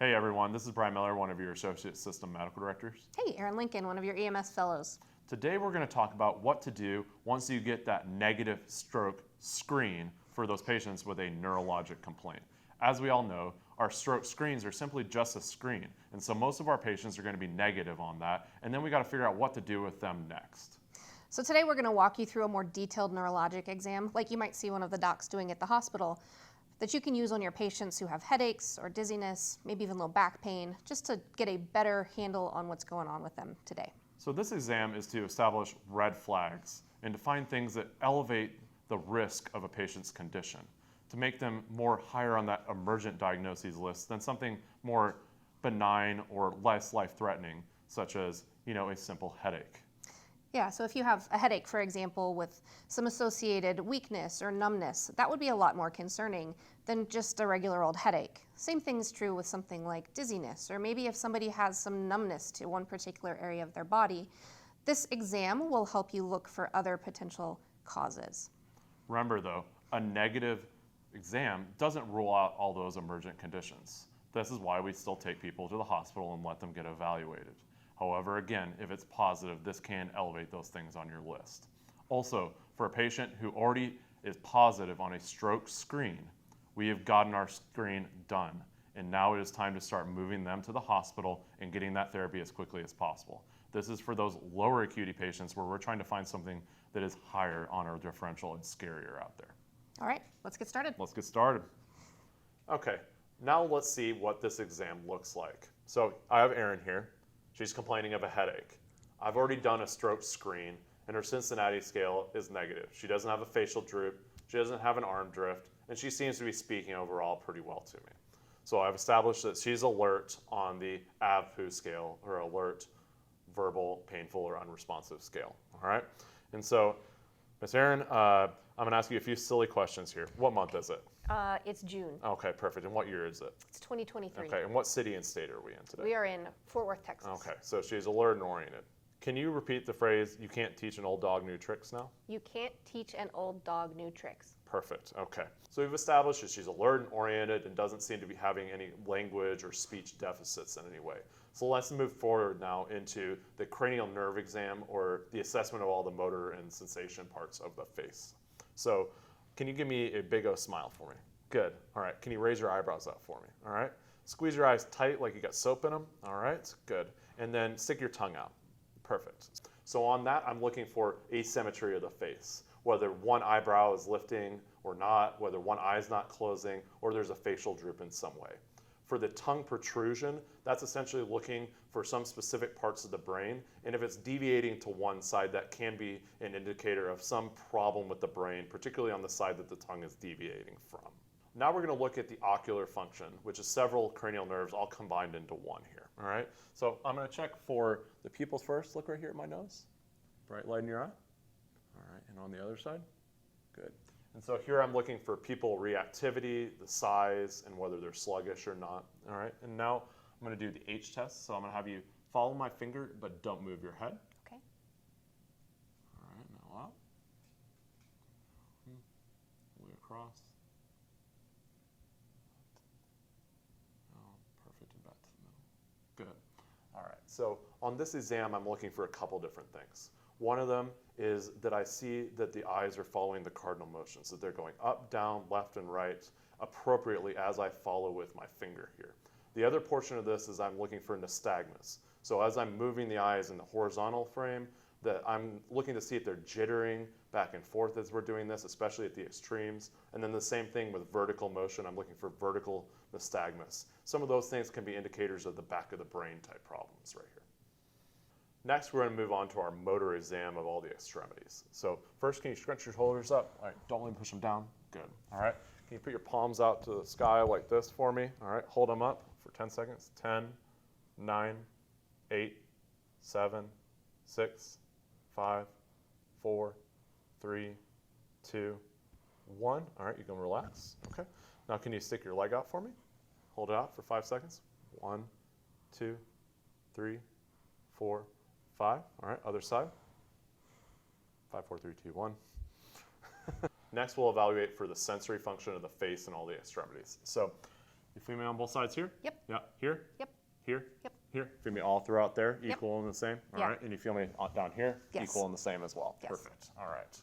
Hey everyone, this is Brian Miller, one of your Associate System Medical Directors. Hey, Erin Lincoln, one of your EMS fellows. Today we're going to talk about what to do once you get that negative stroke screen for those patients with a neurologic complaint. As we all know, our stroke screens are simply just a screen, and so most of our patients are going to be negative on that, and then we got to figure out what to do with them next. So today we're going to walk you through a more detailed neurologic exam, like you might see one of the docs doing at the hospital, that you can use on your patients who have headaches or dizziness, maybe even low back pain, just to get a better handle on what's going on with them today. So this exam is to establish red flags and to find things that elevate the risk of a patient's condition, to make them more higher on that emergent diagnoses list than something more benign or less life-threatening, such as, a simple headache. Yeah, so if you have a headache, for example, with some associated weakness or numbness, that would be a lot more concerning than just a regular old headache. Same thing is true with something like dizziness, or maybe if somebody has some numbness to one particular area of their body. This exam will help you look for other potential causes. Remember though, a negative exam doesn't rule out all those emergent conditions. This is why we still take people to the hospital and let them get evaluated. However, again, if it's positive, this can elevate those things on your list. Also, for a patient who already is positive on a stroke screen, we have gotten our screen done, and now it is time to start moving them to the hospital and getting that therapy as quickly as possible. This is for those lower acuity patients where we're trying to find something that is higher on our differential and scarier out there. All right, let's get started. Let's get started. Okay, now let's see what this exam looks like. So I have Erin here. She's complaining of a headache. I've already done a stroke screen, and her Cincinnati scale is negative. She doesn't have a facial droop, she doesn't have an arm drift, and she seems to be speaking overall pretty well to me. So I've established that she's alert on the AVPU scale, or alert, verbal, painful, or unresponsive scale, all right? And so, Ms. Erin, I'm gonna ask you a few silly questions here. What month is it? It's June. Okay, perfect. And what year is it? It's 2023. Okay, and what city and state are we in today? We are in Fort Worth, Texas. Okay, so she's alert and oriented. Can you repeat the phrase, you can't teach an old dog new tricks now? You can't teach an old dog new tricks. Perfect, okay. So we've established that she's alert and oriented and doesn't seem to be having any language or speech deficits in any way. So let's move forward now into the cranial nerve exam, or the assessment of all the motor and sensation parts of the face. So can you give me a big O smile for me? Good, all right. Can you raise your eyebrows up for me? All right. Squeeze your eyes tight like you got soap in them. All right, good. And then stick your tongue out. Perfect. So on that, I'm looking for asymmetry of the face, whether one eyebrow is lifting or not, whether one eye is not closing, or there's a facial droop in some way. For the tongue protrusion, that's essentially looking for some specific parts of the brain, and if it's deviating to one side, that can be an indicator of some problem with the brain, particularly on the side that the tongue is deviating from. Now we're going to look at the ocular function, which is several cranial nerves all combined into one here, all right? So I'm going to check for the pupils first. Look right here at my nose. Bright light in your eye. All right, and on the other side. Good. And so here I'm looking for pupil reactivity, the size, and whether they're sluggish or not, all right? And now I'm going to do the H test, so I'm going to have you follow my finger, but don't move your head. Okay. All right, now up. Way across. Perfect, and back to the middle. Good. All right, so on this exam, I'm looking for a couple different things. One of them is that I see that the eyes are following the cardinal motions, that they're going up, down, left, and right appropriately as I follow with my finger here. The other portion of this is I'm looking for nystagmus. So as I'm moving the eyes in the horizontal frame, that I'm looking to see if they're jittering back and forth as we're doing this, especially at the extremes. And then the same thing with vertical motion. I'm looking for vertical nystagmus. Some of those things can be indicators of the back of the brain type problems right here. Next, we're going to move on to our motor exam of all the extremities. So first, can you scrunch your shoulders up? All right, don't let me push them down. Good. All right. Can you put your palms out to the sky like this for me? All right, hold them up for 10 seconds. 10, 9, 8, 7, 6, 5, 4, 3, 2, 1. All right, you can relax. Okay. Now can you stick your leg out for me? Hold it out for 5 seconds. 1, 2, 3, 4, 5. All right, other side. 5, 4, 3, 2, 1. Next, we'll evaluate for the sensory function of the face and all the extremities. So You feel me on both sides here? Yep. Yeah, here? Yep. Here? Yep. Here? Feel me all throughout there, Yep. equal and the same? All Yeah. right, and you feel me down here? Yes. Equal and the same as well. Yes. Perfect, all right.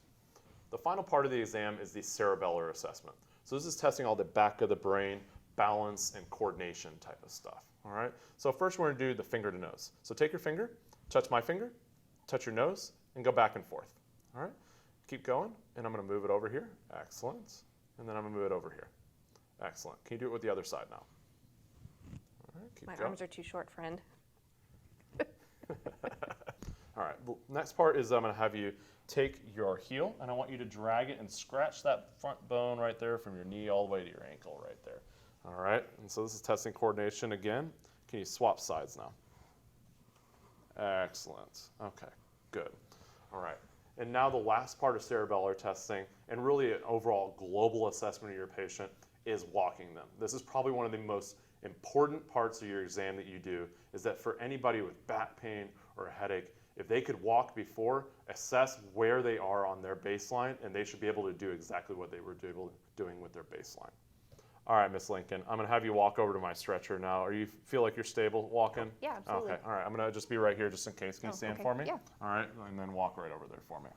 The final part of the exam is the cerebellar assessment. So this is testing all the back of the brain, balance and coordination type of stuff, all right? So first we're gonna do the finger to nose. So take your finger, touch my finger, touch your nose, and go back and forth, all right? Keep going, and I'm gonna move it over here. Excellent. And then I'm gonna move it over here. Excellent. Can you do it with the other side now? All right, keep My going. arms are too short, friend. All right, the next part is I'm gonna have you take your heel, and I want you to drag it and scratch that front bone right there from your knee all the way to your ankle right there. All right, and so this is testing coordination again. Can you swap sides now? Excellent. Okay, good. All right, and now the last part of cerebellar testing, and really an overall global assessment of your patient, is walking them. This is probably one of the most important parts of your exam that you do, is that for anybody with back pain or a headache, if they could walk before, assess where they are on their baseline, and they should be able to do exactly what they were doing with their baseline. All right, Miss Lincoln, I'm gonna have you walk over to my stretcher now. Are you feel like you're stable walking? Yeah, absolutely. Okay, all right, I'm gonna just be right here just in case. Can you stand okay. for me? Yeah. All right, and then walk right over there for me.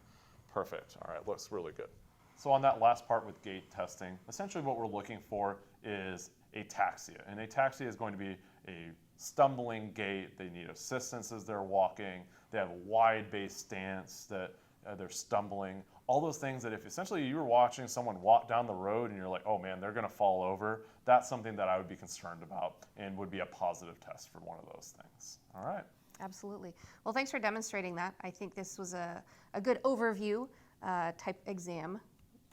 Perfect, all right, looks really good. So on that last part with gait testing, essentially what we're looking for is ataxia. And ataxia is going to be a stumbling gait. They need assistance as they're walking. They have a wide base stance, that they're stumbling. All those things that if essentially you were watching someone walk down the road and you're like, oh man, they're gonna fall over, that's something that I would be concerned about and would be a positive test for one of those things. All right. Absolutely. Well, thanks for demonstrating that. I think this was a good overview type exam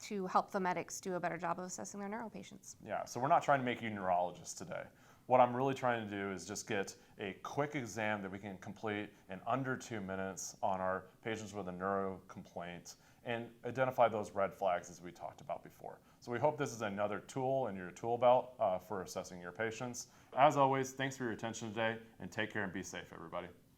to help the medics do a better job of assessing their neuro patients. Yeah, so we're not trying to make you neurologists today. What I'm really trying to do is just get a quick exam that we can complete in under 2 minutes on our patients with a neuro complaint and identify those red flags as we talked about before. So we hope this is another tool in your tool belt for assessing your patients. As always, thanks for your attention today, and take care and be safe, everybody.